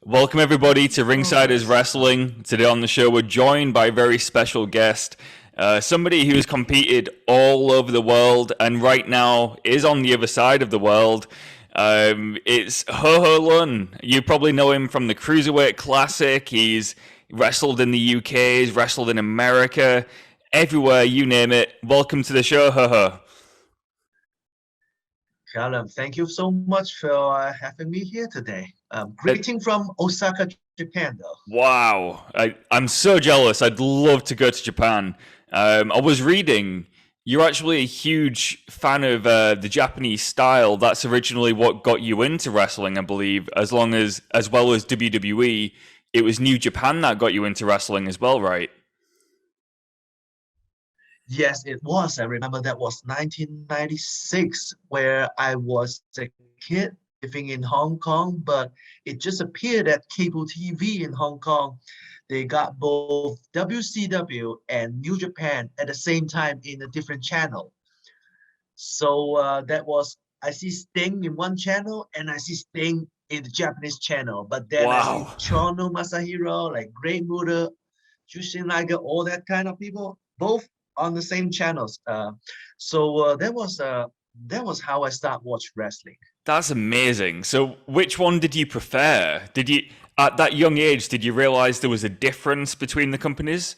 Welcome everybody to Oh, Ringsiders Wrestling. Today on the show, we're joined by a very special guest, somebody who's competed all over the world and right now is on the other side of the world. It's Ho Ho Lun. You probably know him from the Cruiserweight Classic. He's wrestled in the UK, he's wrestled in America, everywhere, you name it. Welcome to the show, Ho Ho. Callum, thank you so much for having me here today. Uh, Greeting from Osaka, Japan, though. Wow, I'm so jealous. I'd love to go to Japan. I was reading you're actually a huge fan of the Japanese style. That's originally what got you into wrestling, I believe. As well as WWE, it was New Japan that got you into wrestling as well, right? Yes, it was. I remember that was 1996, where I was a kid living in Hong Kong, but it just appeared at cable TV in Hong Kong. They got both WCW and New Japan at the same time in a different channel. So that was I see Sting in one channel and I see Sting in the Japanese channel. But then I see Wow, Chono Masahiro, like Great Muda, Jushin Liger, all that kind of people, both on the same channels. So that was how I start watch wrestling. that's amazing. So, which one did you prefer? Did you, at that young age, did you realize there was a difference between the companies?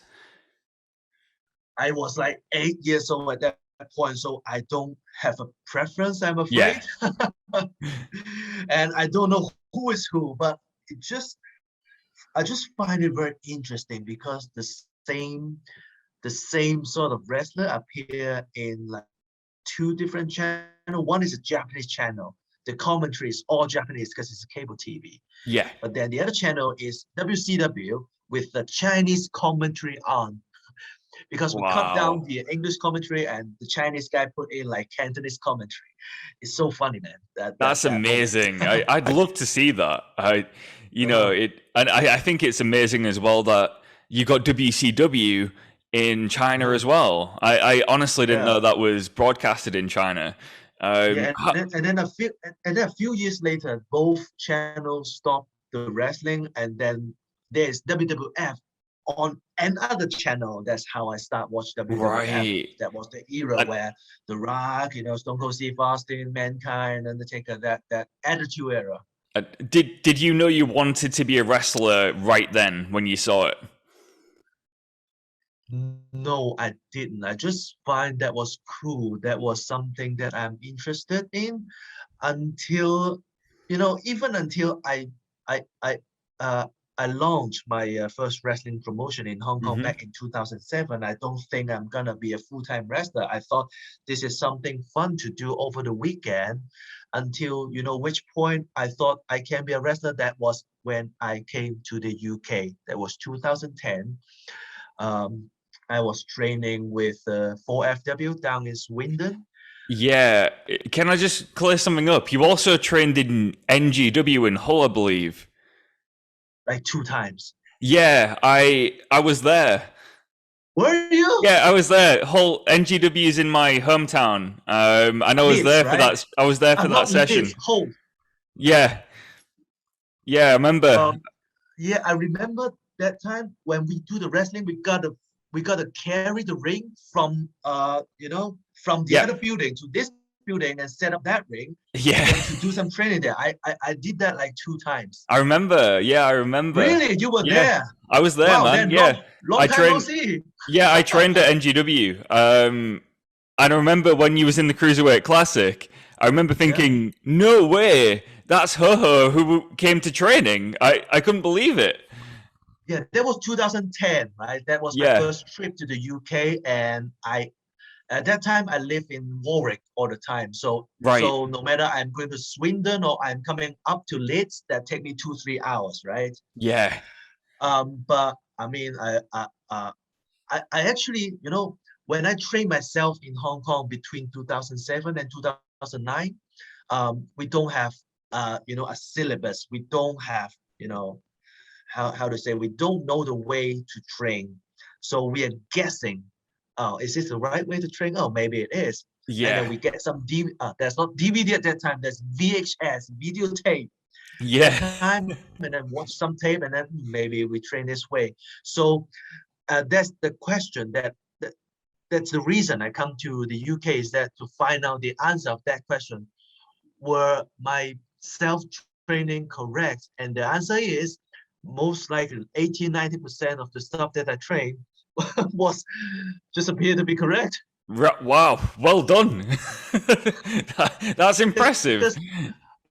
I was like 8 years old at that point, so I don't have a preference, I'm Yeah, afraid. And I don't know who is who, but it just I just find it very interesting because same the same sort of wrestler appear in like two different channels. One is a Japanese channel. The commentary is all Japanese because it's a cable TV. yeah. But then the other channel is WCW with the Chinese commentary on because we cut down Wow. the English commentary and the Chinese guy put in like Cantonese commentary. It's so funny, man. That's That moment. amazing. I'd love to see that. uh, And I think it's amazing as well that you got WCW in China as mhm. well. I honestly didn't know Yeah. that was broadcasted in China. Yeah, and then a few years later, both channels stopped the wrestling, and then there's WWF on another channel. That's how I start watch WWF. Right. That was the era Uh, where The Rock, Stone Cold Steve Austin, Mankind, Undertaker, that Attitude Era. did you know you wanted to be a wrestler right then when you saw it? No, I didn't. I just find that was cool. That was something that I'm interested in until, even until I, I, uh, I launched my first wrestling promotion in Hong Kong Hmm. back in 2007. I don't think I'm gonna be a full-time wrestler. I thought this is something fun to do over the weekend until, which point I thought I can be a wrestler. That was when I came to the UK. That was 2010. Um, I was training with 4FW down in Swindon, Yeah. Can I just clear something up? You also trained in NGW in Hull, I believe. like two times. Yeah, I was there. Were you? Yeah, I was there. Whole NGW is in my hometown. And I was Leeds, there for right? that. I was there for that Not Leeds, session. home. Yeah, yeah, I remember. Um, yeah, I remember that time when we do the wrestling, we gotta carry the ring from from the Yeah, other building to this building and set up that ring, and yeah. then to do some training there. I did that like two times. I remember. Yeah, I remember. Really, you were Yeah, there? I was there, Wow, man. then Yeah, long I time no trained. see. Yeah, I trained at NGW. And I remember when you was in the Cruiserweight Classic. I remember Yeah. thinking, no way, that's Ho who came to training. I couldn't believe it. Yeah, that was 2010, right? That was my Yeah, first trip to the UK, and I at that time I live in Warwick all the time. So right. no matter I'm going to Swindon or I'm coming up to Leeds, that take me 2 3 hours, right? Yeah, But I mean, I actually, when I trained myself in Hong Kong between 2007 and 2009, we don't have a syllabus. We don't have how to say, we don't know the way to train, so we are guessing, oh, is this the right way to train? Oh, maybe it is. And then yeah. we get some there's not DVD at that time, there's VHS videotape, Yeah. time and then watch some tape and then maybe we train this way. So that's the question that's the reason I come to the UK, is that to find out the answer of that question. Were my self-training correct? And the answer is most likely 80-90% of the stuff that I trained was just appeared to be correct. Wow. Well done. That's impressive. Because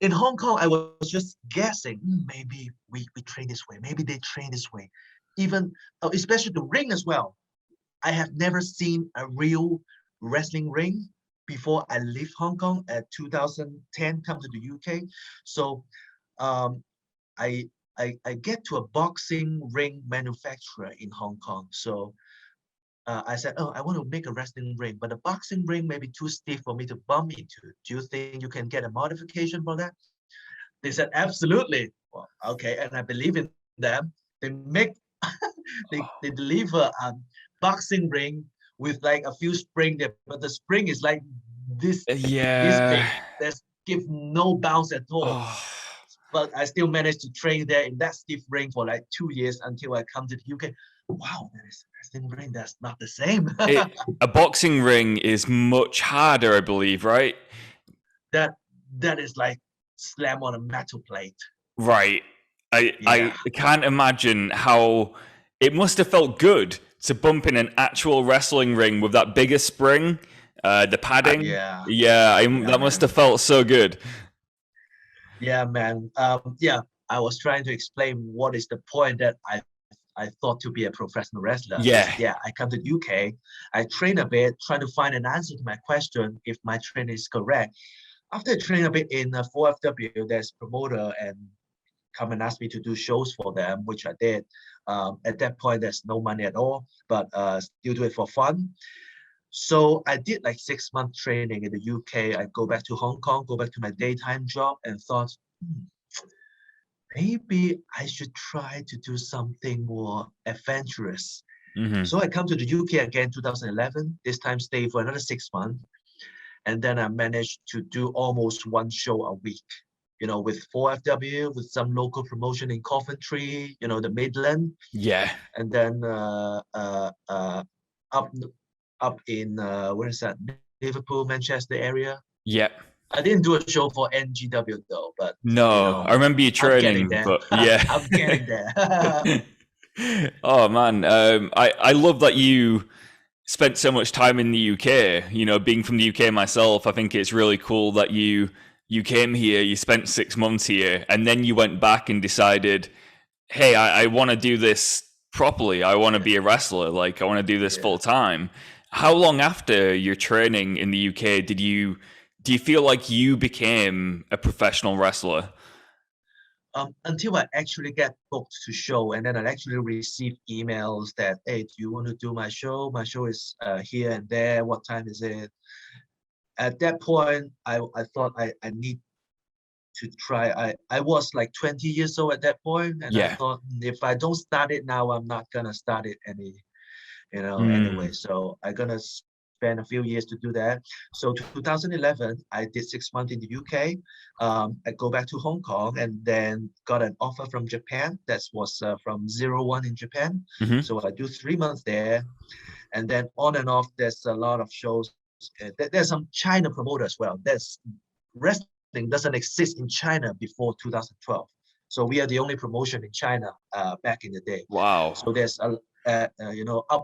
in Hong Kong, I was just guessing, maybe we train this way, maybe they train this way. Even, especially the ring as well. I have never seen a real wrestling ring before I left Hong Kong at 2010, come to the UK. So um, I, I get to a boxing ring manufacturer in Hong Kong. So I said, oh, I want to make a wrestling ring, but a boxing ring may be too stiff for me to bump into. Do you think you can get a modification for that? They said, absolutely. Well, okay, and I believe in them. They make, they deliver a boxing ring with like a few spring there, but the spring is like this Yeah. big. There's give no bounce at all. Oh. But I still managed to train there in that stiff ring for like 2 years until I come to the UK. Wow, that is a wrestling ring. That's not the same. A boxing ring is much harder, I believe, right? that that is like slam on a metal plate. Right. I Yeah. can't imagine how it must have felt good to bump in an actual wrestling ring with that bigger spring, the padding. Yeah. Yeah, Yeah, that must have man. felt so good. Yeah, man. Yeah, I was trying to explain what is the point that I thought to be a professional wrestler. Is Yeah. yeah, I come to the UK, I train a bit, trying to find an answer to my question if my training is correct. After I train a bit in 4FW, there's promoter and come and ask me to do shows for them, which I did. At that point, there's no money at all, but still do it for fun. So I did like 6 month training in the UK. I go back to Hong Kong, go back to my daytime job, and thought, maybe I should try to do something more adventurous. Hmm. So I come to the UK again, 2011. This time, stay for another 6 months, and then I managed to do almost one show a week. With 4FW, with some local promotion in Coventry, the Midland, Yeah. and then up up in where is that? Liverpool, Manchester area. Yeah. I didn't do a show for NGW though, but No, I remember you I'm getting training, there. but yeah. I'm getting there. Oh man, I love that you spent so much time in the UK. Being from the UK myself, I think it's really cool that you came here, you spent 6 months here, and then you went back and decided, hey, I want to do this properly. I want to be a wrestler. Like I want to do this Yeah. full time. How long after your training in the UK do you feel like you became a professional wrestler? Until I actually get booked to show, and then I actually receive emails that, hey, do you want to do my show? My show is here and there. What time is it? At that point, I thought I need to try. I was like 20 years old at that point, and I Yeah. thought, if I don't start it now, I'm not gonna start it anyway. Mm. So I'm gonna spend a few years to do that. So 2011, I did 6 months in the UK. I go back to Hong Kong and then got an offer from Japan. That was from 01 in Japan. Hmm. So I do 3 months there, and then on and off, there's a lot of shows. There's some China promoter as well. There's wrestling doesn't exist in China before 2012. So we are the only promotion in China back in the day. Wow. So there's up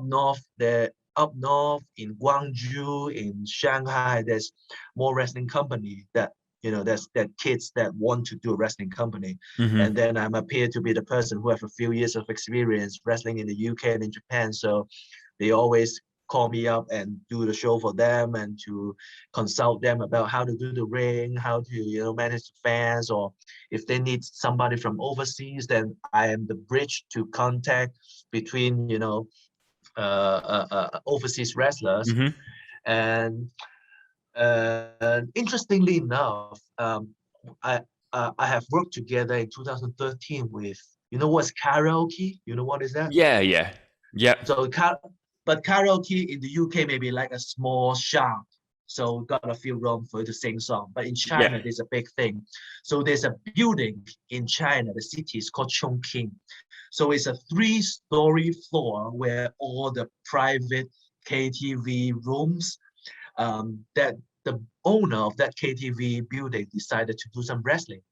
north there, up north in Guangzhou, in Shanghai, there's more wrestling company that there's that kids that want to do a wrestling company. Hmm. And then I'm appear to be the person who have a few years of experience wrestling in the UK and in Japan. So they always call me up and do the show for them and to consult them about how to do the ring, how to manage the fans, or if they need somebody from overseas, then I am the bridge to contact between overseas wrestlers. Hmm. And interestingly enough, I I have worked together in 2013 with what's karaoke? You know what is that? Yeah, yeah. So but karaoke in the UK may be like a small shop. So got a few room for you to sing song. But in China, Yeah. there's a big thing. So there's a building in China, the city is called Chongqing. So it's a 3-story floor where all the private KTV rooms, that the owner of that KTV building decided to do some wrestling.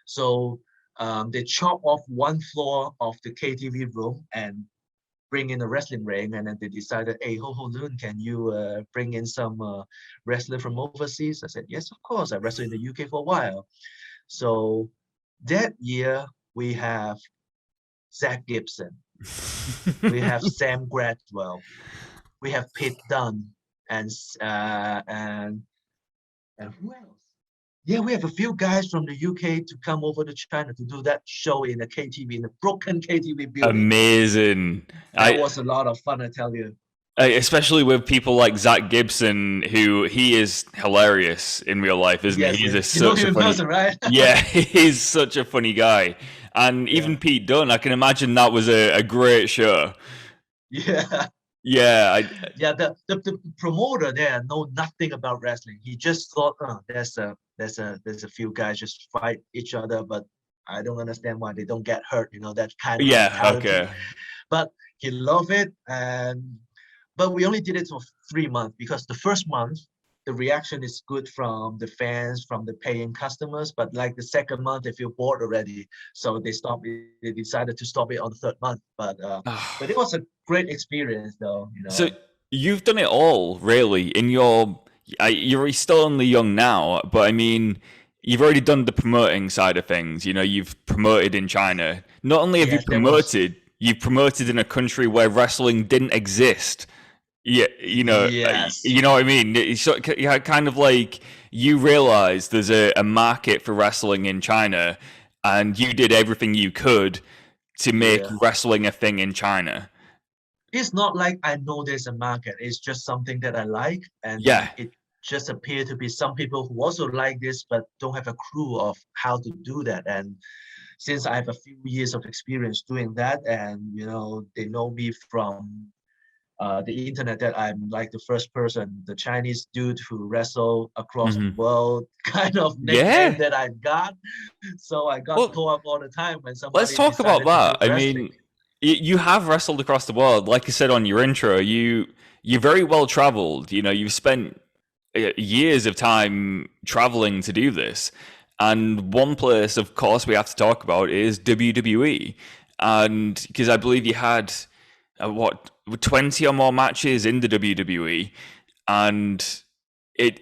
So they chop off one floor of the KTV room and bring in a wrestling ring, and then they decided, hey, Ho Ho Lun, can you bring in some wrestler from overseas? I said, yes, of course. I wrestled in the UK for a while. So that year we have Zach Gibson, we have Sam Gradwell, we have Pete Dunne, and uh, and and who else? Yeah, we have a few guys from the UK to come over to China to do that show in a KTV, in a broken KTV building. Amazing. That was a lot of fun, I tell you. Especially with people like Zach Gibson, who he is hilarious in real life, isn't he? Yes, He's yes. a, You know such him a in funny, person, right? yeah, he's such a funny guy. And even Yeah, Pete Dunne, I can imagine that was a great show. yeah, Yeah, yeah. The promoter there know nothing about wrestling. He just thought, there's a few guys just fight each other, but I don't understand why they don't get hurt. You know, that kind of yeah, mentality. okay. But he loved it, and but we only did it for 3 months because the first month the reaction is good from the fans, from the paying customers, but like the second month they feel bored already, so they stopped it. They decided to stop it on the third month. But it was a great experience, though. You So know. you've done it all, really, in your. You're still only young now, but I mean, you've already done the promoting side of things. You know, you've promoted in China. Not only have Yes, that was. you've promoted in a country where wrestling didn't exist. Yeah, Yes. you know what I mean. Yeah, kind of like you realize there's a market for wrestling in China, and you did everything you could to make Yeah. wrestling a thing in China. It's not like I know there's a market. It's just something that I like, and Yeah, it just appeared to be some people who also like this but don't have a clue of how to do that. And since I have a few years of experience doing that, and they know me from the internet, that I'm like the first person, the Chinese dude who wrestle across the hmm world, kind of nickname yeah. that I got. So I got Well, called up all the time when let's somebody talk about decided to that. do I wrestling. mean, you have wrestled across the world, like I said on your intro. You're very well traveled. You know, you've spent years of time traveling to do this. And one place, of course, we have to talk about is WWE. And because I believe you had, what, 20 or more matches in the WWE. And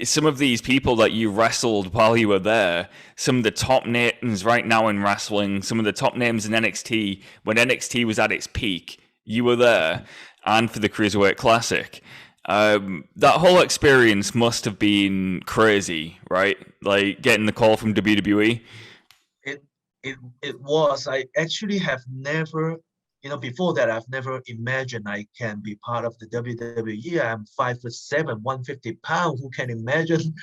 some of these people that you wrestled while you were there, some of the top names right now in wrestling, some of the top names in NXT, when NXT was at its peak, you were there, and for the Cruiserweight Classic. That whole experience must have been crazy, right? Like getting the call from WWE. it it was. I actually have never, before that I've never imagined I can be part of the WWE. I'm 5'7", 150 pounds. Who can imagine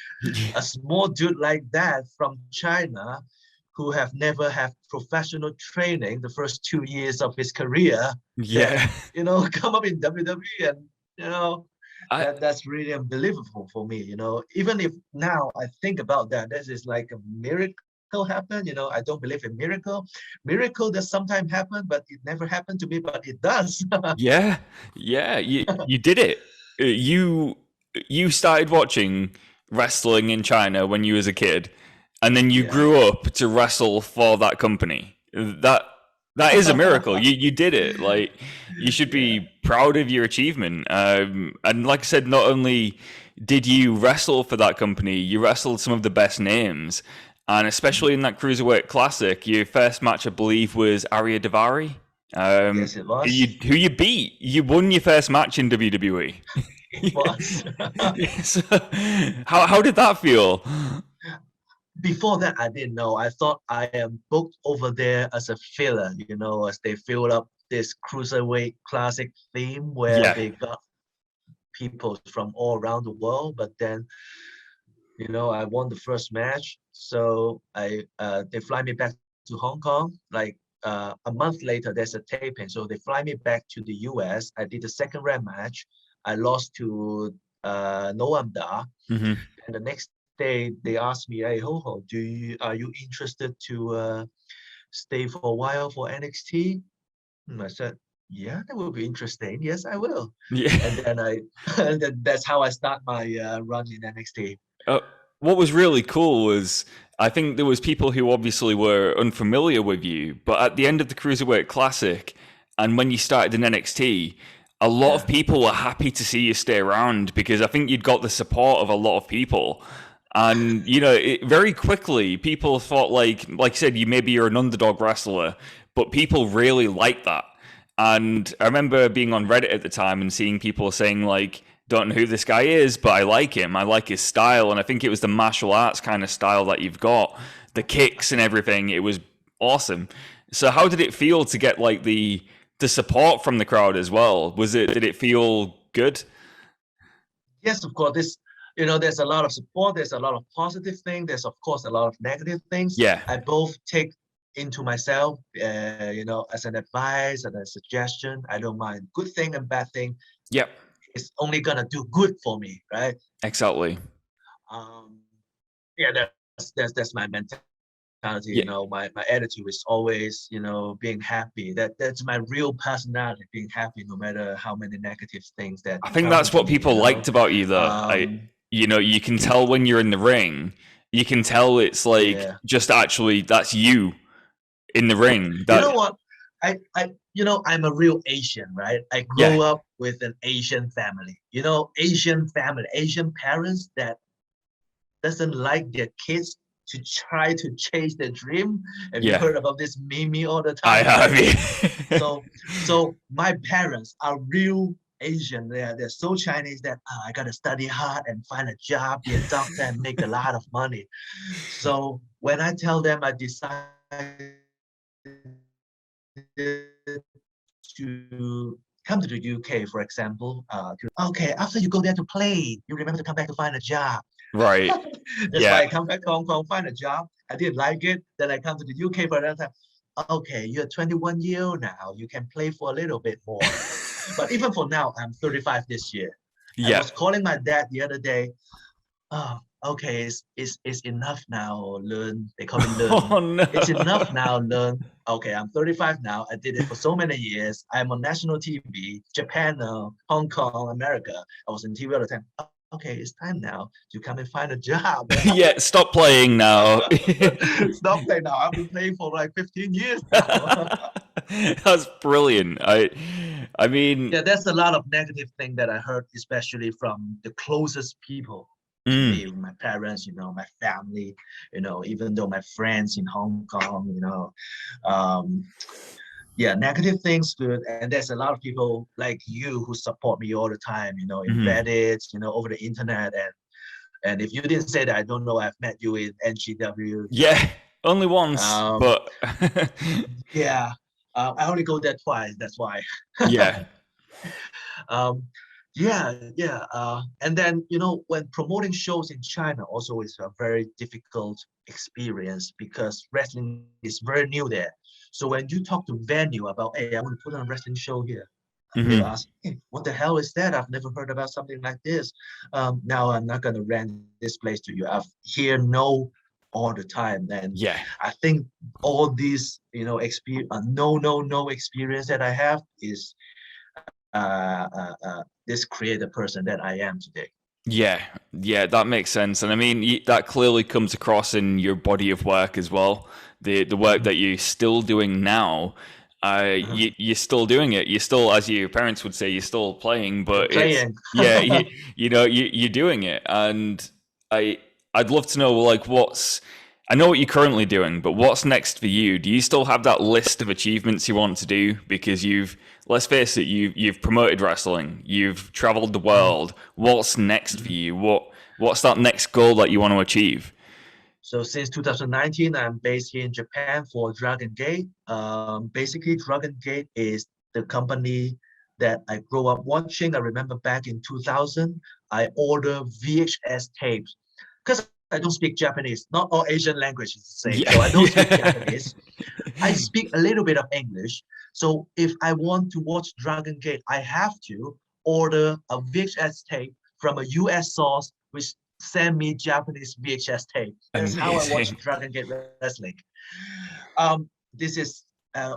a small dude like that from China, who have never had professional training the first 2 years of his career, Yeah, then come up in WWE, and you know I that's really unbelievable for me. Even if now I think about that, this is like a miracle happen. I don't believe in miracle does sometimes happen, but it never happened to me, but it does. yeah, yeah. You did it. You started watching wrestling in China when you was a kid, and then you Yeah. grew up to wrestle for that company. That is a miracle. You did it. Like you should Yeah. be proud of your achievement. And like I said, not only did you wrestle for that company, you wrestled some of the best names, and especially in that Cruiserweight Classic, your first match, I believe, was Arya Davari. Yes, it Who was. you beat? You won your first match in WWE. It was. So, how did that feel? Before that, I didn't know. I thought I am booked over there as a filler, as they filled up this Cruiserweight Classic theme where Yeah. they got people from all around the world. But then, I won the first match. So they fly me back to Hong Kong. Like a month later, there's a taping. So they fly me back to the US. I did the second round match. I lost to November. Hmm. And the next day they asked me, "Hey, Ho Ho, are you interested to stay for a while for NXT?" And I said, "Yeah, that will be interesting. Yes, I will." Yeah. And then and then that's how I start my run in NXT. Uh, what was really cool was I think there was people who obviously were unfamiliar with you, but at the end of the Cruiserweight Classic, and when you started in NXT, a lot of Yeah, people were happy to see you stay around because I think you'd got the support of a lot of people. And very quickly, people thought like I said, you're an underdog wrestler, but people really liked that. And I remember being on Reddit at the time and seeing people saying like, "Don't know who this guy is, but I like him. I like his style." And I think it was the martial arts kind of style that you've got, the kicks and everything. It was awesome. So how did it feel to get like the support from the crowd as well? Did it feel good? yes, of course. There's a lot of support. There's a lot of positive things. There's of course a lot of negative things. Yeah. I both take into myself, as an advice and a suggestion. I don't mind good thing and bad thing. Yep. It's only gonna do good for me, right? Exactly. Um, yeah, that's my mentality. Yeah. My attitude is always, being happy. That's my real personality, being happy no matter how many negative things that I think come that's to what me, people liked about you though. Um, You can tell when you're in the ring. You can tell it's like yeah. just actually that's you in the ring. You That know what? I'm a real Asian, right? I yeah. grew up with an Asian family. Asian parents that doesn't like their kids to try to chase their dream. Have you Yeah. heard about this meme all the I time, have right? you. So my parents are real Asian. They're so Chinese that I gotta study hard and find a job, be a doctor, and make a lot of money. So when I tell them I decided to come to the UK, for example, okay, after you go there to play, you remember to come back to find a job. Right. That's why Yeah. I come back to Hong Kong, find a job. I didn't like it. Then I come to the UK for another time. Okay, you're 21 years old now. You can play for a little bit more. But even for now, I'm 35 this year. I Yeah. was calling my dad the other day. Oh, okay, it's enough now, learn. They call me learn. Oh no. It's enough now, learn. Okay, I'm 35 now. I did it for so many years. I'm on national TV, Japan now, Hong Kong, America. I was on TV all the time. Okay, it's time now to come and find a job. Yeah, stop playing now. Stop playing now. I've been playing for like 15 years now. That's brilliant. I mean, Yeah, there's a lot of negative thing that I heard, especially from the closest people to mm, me, my parents, my family, even though my friends in Hong Kong, um, yeah, negative things good. And there's a lot of people like you who support me all the time, in mhm. Reddit, over the internet. And if you didn't say that, I don't know, I've met you in NGW. Yeah, only once, Um, but yeah, I only go there twice. That's why. yeah. um, yeah. And then, when promoting shows in China also is a very difficult experience because wrestling is very new there. So when you talk to venue about, hey, I want to put on a wrestling show here, they will Mhm. ask, hey, what the hell is that? I've never heard about something like this. Now I'm not going to rent this place to you. I've hear no all the time. And Yeah. I think all these, experience, no experience that I have is this creative person that I am today. Yeah, yeah, that makes sense, and I mean that clearly comes across in your body of work as well. The work Mhm. that you're still doing now, Uh-huh. you're still doing it. You're still, as your parents would say, you're still playing, Still but it's playing. yeah, you're doing it, and I I'd love to know like what's I know what you're currently doing, but what's next for you? Do you still have that list of achievements you want to do? Because let's face it, you've promoted wrestling, you've traveled the Mhm. world. What's next for Mhm. you? What's that next goal that you want to achieve? So since 2019, I'm based here in Japan for Dragon Gate. Basically, Dragon Gate is the company that I grew up watching. I remember back in 2000, I ordered VHS tapes because I don't speak Japanese. Not all Asian languages the same. So Yeah, I don't speak yeah, Japanese. I speak a little bit of English. So if I want to watch Dragon Gate, I have to order a VHS tape from a US source, which sent me Japanese VHS tape. That's how I watch Amazing. Dragon Gate Wrestling. This is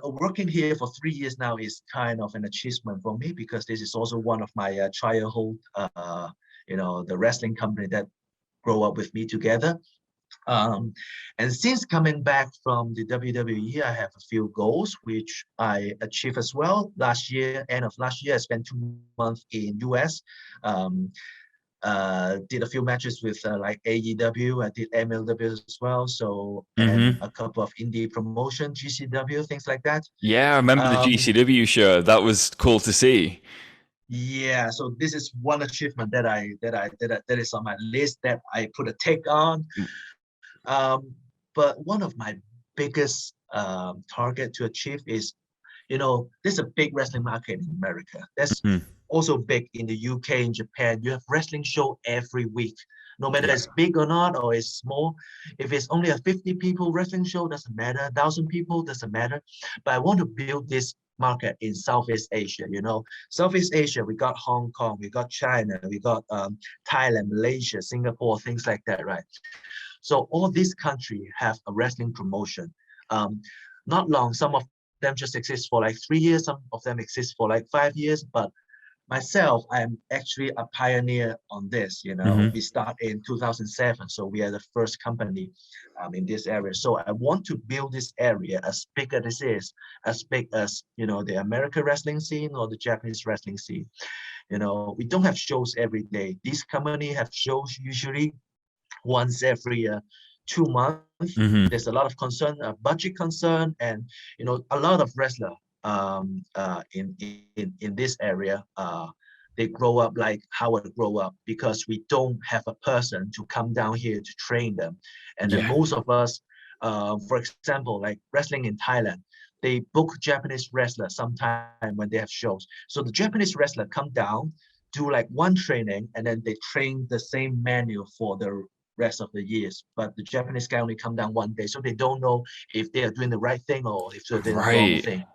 working here for 3 years now is kind of an achievement for me because this is also one of my childhood, the wrestling company that grow up with me together. And since coming back from the WWE, I have a few goals which I achieved as well. End of last year, I spent 2 months in US. Did a few matches with like AEW. I did MLW as well. So and a couple of indie promotion, GCW, things like that. Yeah, I remember the GCW show. That was cool to see. Yeah, so this is one achievement that is on my list that I put a tick on. But one of my biggest target to achieve is, there's a big wrestling market in America. That's also big in the UK, in Japan. You have wrestling show every week, no matter it's big or not, or it's small. If it's only a 50 people wrestling show, doesn't matter. 1,000 people, doesn't matter. But I want to build this market in Southeast Asia. Southeast Asia, we got Hong Kong, we got China, we got Thailand, Malaysia, Singapore, things like that, right? So all these countries have a wrestling promotion. Not long, some of them just exist for like 3 years, some of them exist for like 5 years, but myself, I'm actually a pioneer on this. We start in 2007, so we are the first company in this area. So I want to build this area as big as this is, as big as the American wrestling scene or the Japanese wrestling scene. We don't have shows every day. This company have shows usually once every 2 months. There's a lot of concern, budget concern, and a lot of wrestler in this area. They grow up like how I grow up because we don't have a person to come down here to train them. And then most of us, for example, like wrestling in Thailand, they book Japanese wrestlers sometime when they have shows. So the Japanese wrestler come down, do like one training, and then they train the same menu for the rest of the years. But the Japanese guy only come down one day, so they don't know if they are doing the right thing or if they're doing the wrong thing.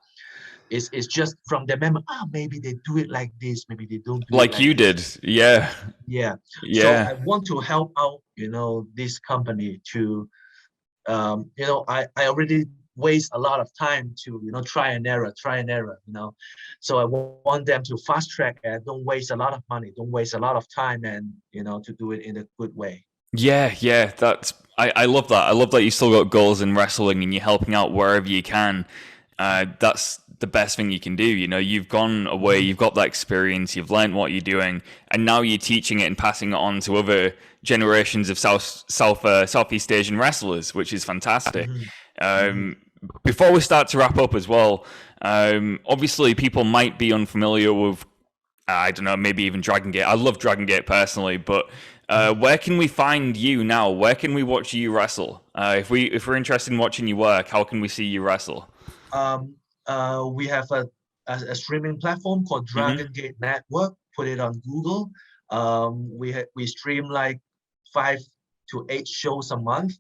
It's just from their memory. Maybe they do it like this. Maybe they don't do like it like you this. did. Yeah. So I want to help out, this company to, I already waste a lot of time to, try and error. So I want them to fast track and don't waste a lot of money, don't waste a lot of time, and, to do it in a good way. Yeah. I love that. I love that you still got goals in wrestling and you're helping out wherever you can. That's the best thing you can do. You've gone away, you've got that experience, you've learned what you're doing, and now you're teaching it and passing it on to other generations of Southeast Asian wrestlers, which is fantastic. Before we start to wrap up as well, obviously people might be unfamiliar with, I don't know, maybe even Dragon Gate. I love Dragon Gate personally, but where can we find you now? Where can we watch you wrestle? If we're interested in watching you work, how can we see you wrestle? We have a streaming platform called Dragon Gate Network. Put it on Google. We stream like 5 to 8 shows a month.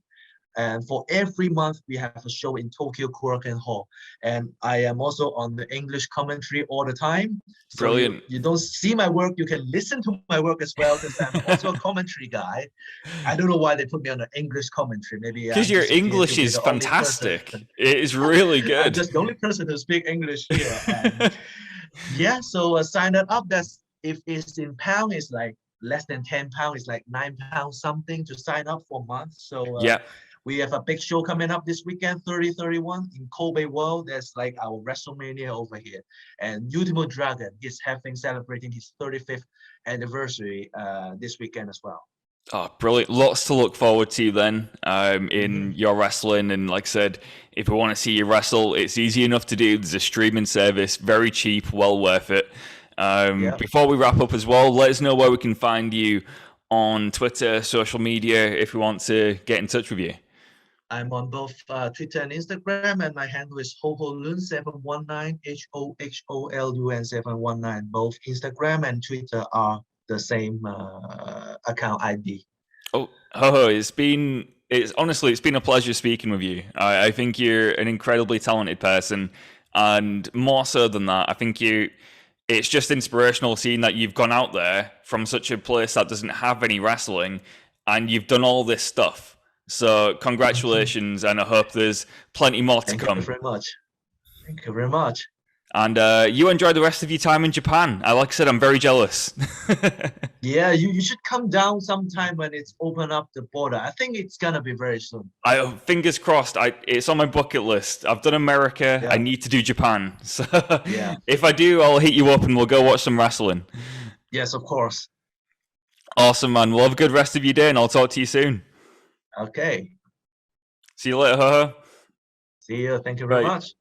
And for every month, we have a show in Tokyo Korakuen Hall. And I am also on the English commentary all the time. So Brilliant. You don't see my work. You can listen to my work as well because I'm also a commentary guy. I don't know why they put me on the English commentary. Maybe because your English is fantastic. It is really good. I'm just the only person who speaks English here. So sign that up. If it's in pound, it's like less than £10. It's like £9 something to sign up for a month. So we have a big show coming up this weekend, 30/31 in Kobe World. That's like our WrestleMania over here. And Ultimo Dragon is celebrating his 35th anniversary this weekend as well. Oh, brilliant. Lots to look forward to then in your wrestling. And like I said, if we want to see you wrestle, it's easy enough to do. There's a streaming service, very cheap, well worth it. Before we wrap up as well, let us know where we can find you on Twitter, social media, if we want to get in touch with you. I'm on both Twitter and Instagram, and my handle is HoHoLun719, HOHOLUN 719. Both Instagram and Twitter are the same account ID. It's been a pleasure speaking with you. I think you're an incredibly talented person, and more so than that, I think it's just inspirational seeing that you've gone out there from such a place that doesn't have any wrestling and you've done all this stuff. So congratulations, and I hope there's plenty more to Thank come. you very much. Thank you very much. And you enjoy the rest of your time in Japan. Like I said, I'm very jealous. Yeah, you should come down sometime when it's open up the border. I think it's gonna be very soon. Fingers crossed. It's on my bucket list. I've done America. Yeah. I need to do Japan. So Yeah. if I do, I'll hit you up and we'll go watch some wrestling. Yes, of course. Awesome, man. Well, have a good rest of your day, and I'll talk to you soon. Okay. See you later, Ho. See you. Thank you very Right. much.